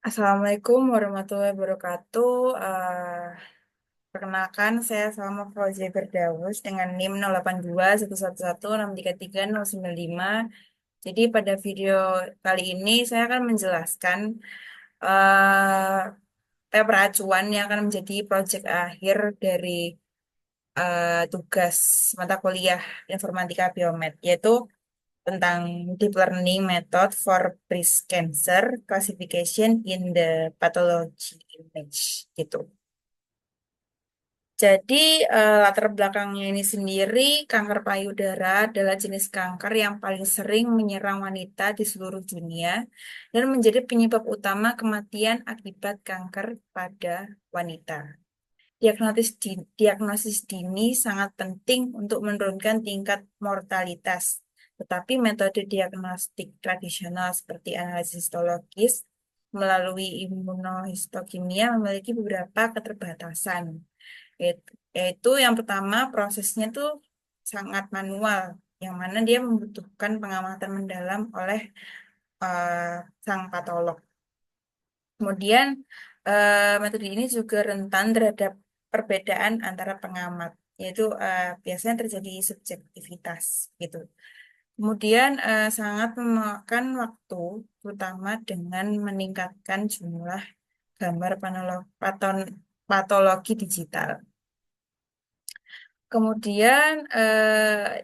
Assalamualaikum warahmatullahi wabarakatuh. Perkenalkan, saya Salma Fauzia Firdaus dengan NIM 082111633095. Jadi pada video kali ini saya akan menjelaskan paper acuan yang akan menjadi proyek akhir dari tugas mata kuliah Informatika Biomed, yaitu tentang deep learning method for breast cancer classification in the pathology image gitu. Jadi latar belakangnya ini sendiri, kanker payudara adalah jenis kanker yang paling sering menyerang wanita di seluruh dunia dan menjadi penyebab utama kematian akibat kanker pada wanita. Diagnosis dini sangat penting untuk menurunkan tingkat mortalitas. Tetapi metode diagnostik tradisional seperti analisis histologis melalui imunohistokimia memiliki beberapa keterbatasan. Yaitu yang pertama prosesnya tuh sangat manual, yang mana dia membutuhkan pengamatan mendalam oleh eh, sang patolog. Kemudian metode ini juga rentan terhadap perbedaan antara pengamat, yaitu biasanya terjadi subjektivitas gitu. Kemudian sangat memakan waktu, terutama dengan meningkatkan jumlah gambar patologi digital. Kemudian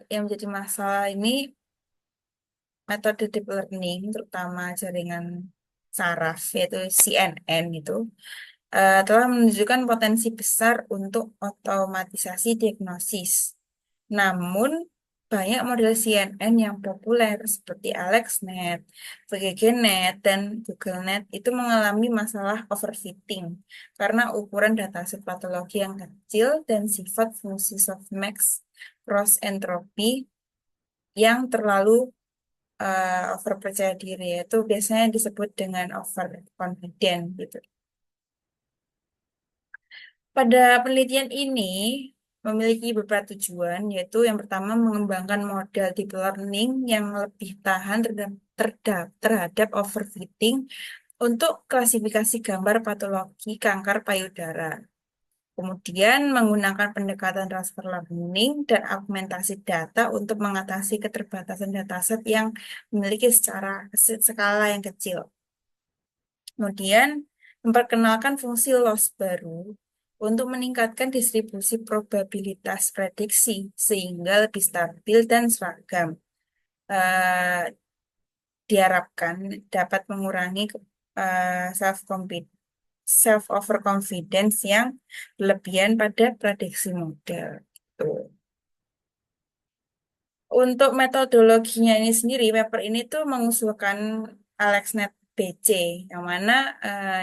yang menjadi masalah ini metode deep learning, terutama jaringan saraf, yaitu CNN itu, telah menunjukkan potensi besar untuk otomatisasi diagnosis. Namun, banyak model CNN yang populer seperti AlexNet, VGGNet, dan GoogleNet itu mengalami masalah overfitting karena ukuran dataset patologi yang kecil dan sifat fungsi softmax cross entropy yang terlalu overpercaya diri, itu biasanya disebut dengan overconfident gitu. Pada penelitian ini memiliki beberapa tujuan, yaitu yang pertama mengembangkan model deep learning yang lebih tahan terhadap overfitting untuk klasifikasi gambar patologi kanker payudara. Kemudian menggunakan pendekatan transfer learning dan augmentasi data untuk mengatasi keterbatasan dataset yang memiliki skala yang kecil. Kemudian, memperkenalkan fungsi loss baru untuk meningkatkan distribusi probabilitas prediksi sehingga lebih stabil dan seragam. Eh, Diharapkan dapat mengurangi self self overconfidence yang berlebihan pada prediksi model. Tuh. Untuk metodologinya ini sendiri, paper ini tuh mengusulkan AlexNet BC, yang mana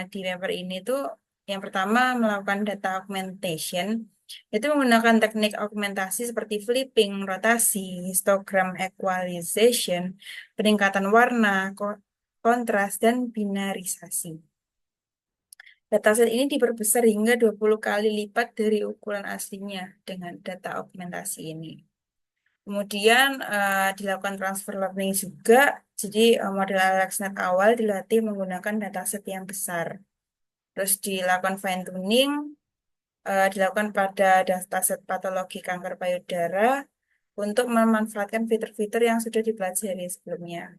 di paper ini tuh yang pertama melakukan data augmentation, itu menggunakan teknik augmentasi seperti flipping, rotasi, histogram equalization, peningkatan warna, kontras, dan binarisasi. Dataset ini diperbesar hingga 20 kali lipat dari ukuran aslinya dengan data augmentasi ini. Kemudian dilakukan transfer learning juga. Jadi model AlexNet awal dilatih menggunakan dataset yang besar. Terus dilakukan fine tuning, dilakukan pada dataset patologi kanker payudara untuk memanfaatkan fitur-fitur yang sudah dipelajari sebelumnya.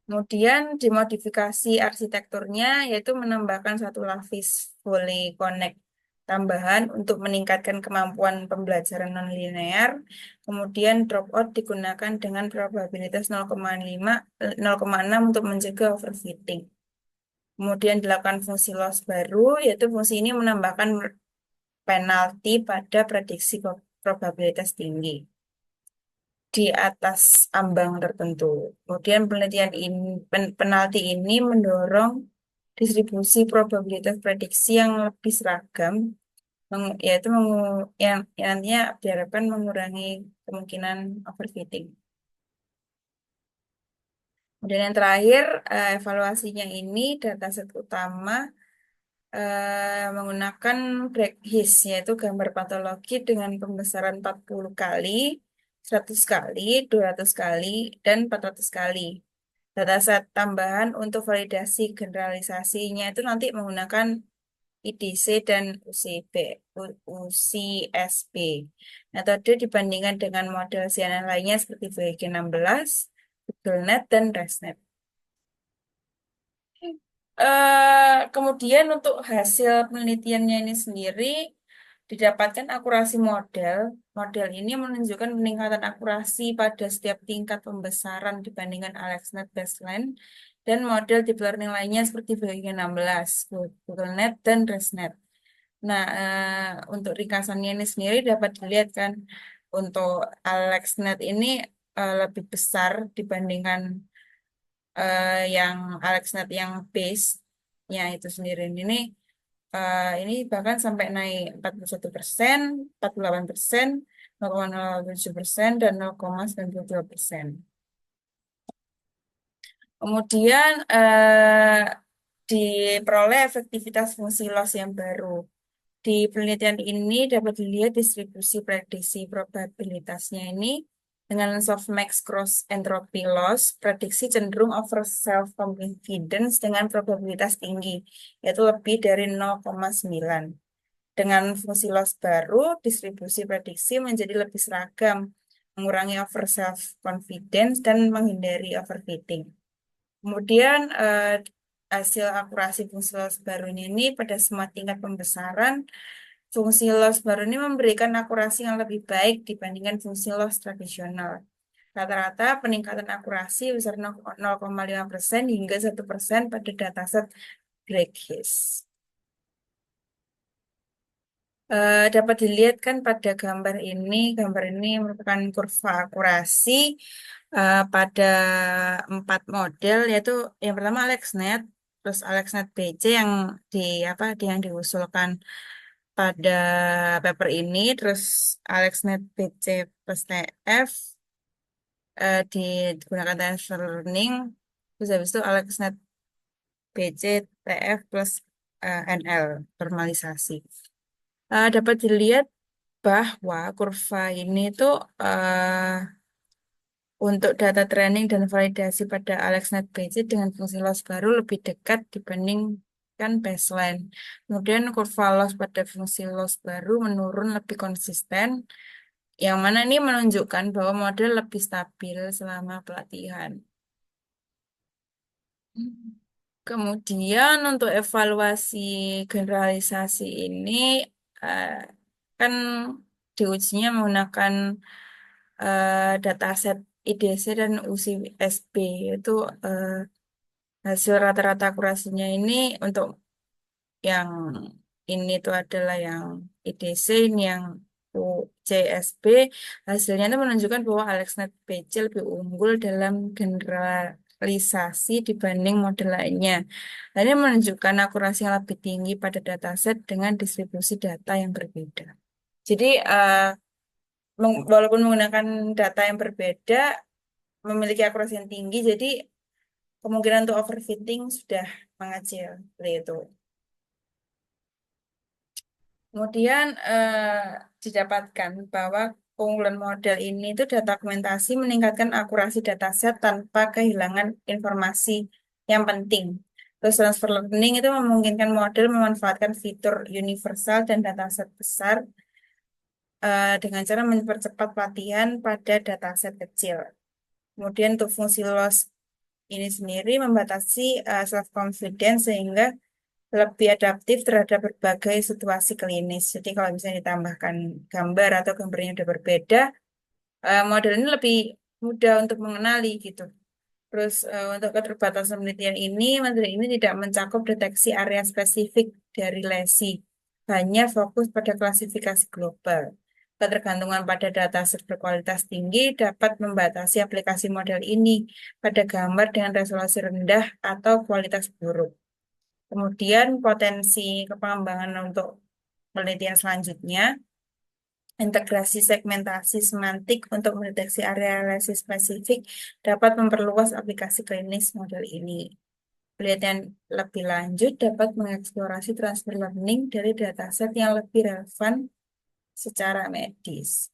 Kemudian dimodifikasi arsitekturnya yaitu menambahkan satu lapis Fully Connect tambahan untuk meningkatkan kemampuan pembelajaran nonlinear. Kemudian dropout digunakan dengan probabilitas 0,6 untuk mencegah overfitting. Kemudian dilakukan fungsi loss baru, yaitu fungsi ini menambahkan penalti pada prediksi probabilitas tinggi di atas ambang tertentu. Kemudian penelitian ini, penalti ini mendorong distribusi probabilitas prediksi yang lebih seragam, yaitu yang nantinya diharapkan mengurangi kemungkinan overfitting. Kemudian yang terakhir, evaluasinya ini dataset utama menggunakan BRACHIS, yaitu gambar patologi dengan pembesaran 40 kali, 100 kali, 200 kali, dan 400 kali. Dataset tambahan untuk validasi generalisasinya itu nanti menggunakan IDC dan UCSB. Metode dibandingkan dengan model CNN lainnya seperti VG16, GoogleNet, dan ResNet. Kemudian untuk hasil penelitiannya ini sendiri didapatkan akurasi model. Model ini menunjukkan peningkatan akurasi pada setiap tingkat pembesaran dibandingkan AlexNet baseline dan model deep learning lainnya seperti VG16, GoogleNet, dan ResNet. Nah, untuk ringkasannya ini sendiri dapat dilihat kan, untuk AlexNet ini lebih besar dibandingkan yang AlexNet yang base-nya itu sendiri. Ini bahkan sampai naik 41%, 48%, 0,07%, dan 0,92%. Kemudian diperoleh efektivitas fungsi loss yang baru. Di penelitian ini dapat dilihat distribusi prediksi probabilitasnya ini dengan softmax cross entropy loss, prediksi cenderung over self confidence dengan probabilitas tinggi, yaitu lebih dari 0,9. Dengan fungsi loss baru, distribusi prediksi menjadi lebih seragam, mengurangi over self confidence dan menghindari overfitting. Kemudian hasil akurasi fungsi loss baru ini pada semua tingkat pembesaran, fungsi loss baru ini memberikan akurasi yang lebih baik dibandingkan fungsi loss tradisional. Rata-rata peningkatan akurasi besar 0,5% hingga 1% pada dataset Breakheath. Dapat dilihat kan pada gambar ini merupakan kurva akurasi pada 4 model, yaitu yang pertama AlexNet, terus AlexNet BC di yang diusulkan pada paper ini, terus AlexNet BC plus TF digunakan transfer learning, terus habis itu AlexNet BC TF plus NL normalisasi. Dapat dilihat bahwa kurva ini tuh untuk data training dan validasi pada AlexNet BC dengan fungsi loss baru lebih dekat dibandingkan baseline. Kemudian kurva loss pada fungsi loss baru menurun lebih konsisten, yang mana ini menunjukkan bahwa model lebih stabil selama pelatihan. Kemudian untuk evaluasi generalisasi ini eh, kan diujinya menggunakan dataset IDC dan UCSB, itu eh, hasil rata-rata akurasinya ini untuk yang ini itu adalah yang IDC, ini yang UCSB. Hasilnya itu menunjukkan bahwa AlexNet PC lebih unggul dalam generalisasi dibanding model lainnya. Dan ini menunjukkan akurasi yang lebih tinggi pada dataset dengan distribusi data yang berbeda. Jadi, walaupun menggunakan data yang berbeda, memiliki akurasi yang tinggi, jadi kemungkinan untuk overfitting sudah mengecil. Seperti itu. Kemudian didapatkan bahwa keunggulan model ini itu data dokumentasi meningkatkan akurasi dataset tanpa kehilangan informasi yang penting. Terus transfer learning itu memungkinkan model memanfaatkan fitur universal dan dataset besar dengan cara mempercepat pelatihan pada dataset kecil. Kemudian untuk fungsi loss ini sendiri membatasi self confidence sehingga lebih adaptif terhadap berbagai situasi klinis. Jadi kalau misalnya ditambahkan gambar atau gambarnya udah berbeda, model ini lebih mudah untuk mengenali gitu. Terus untuk keterbatasan penelitian ini, model ini tidak mencakup deteksi area spesifik dari lesi, hanya fokus pada klasifikasi global. Ketergantungan pada dataset berkualitas tinggi dapat membatasi aplikasi model ini pada gambar dengan resolusi rendah atau kualitas buruk. Kemudian potensi pengembangan untuk penelitian selanjutnya, integrasi segmentasi semantik untuk mendeteksi area lesi spesifik dapat memperluas aplikasi klinis model ini. Penelitian lebih lanjut dapat mengeksplorasi transfer learning dari dataset yang lebih relevan secara medis.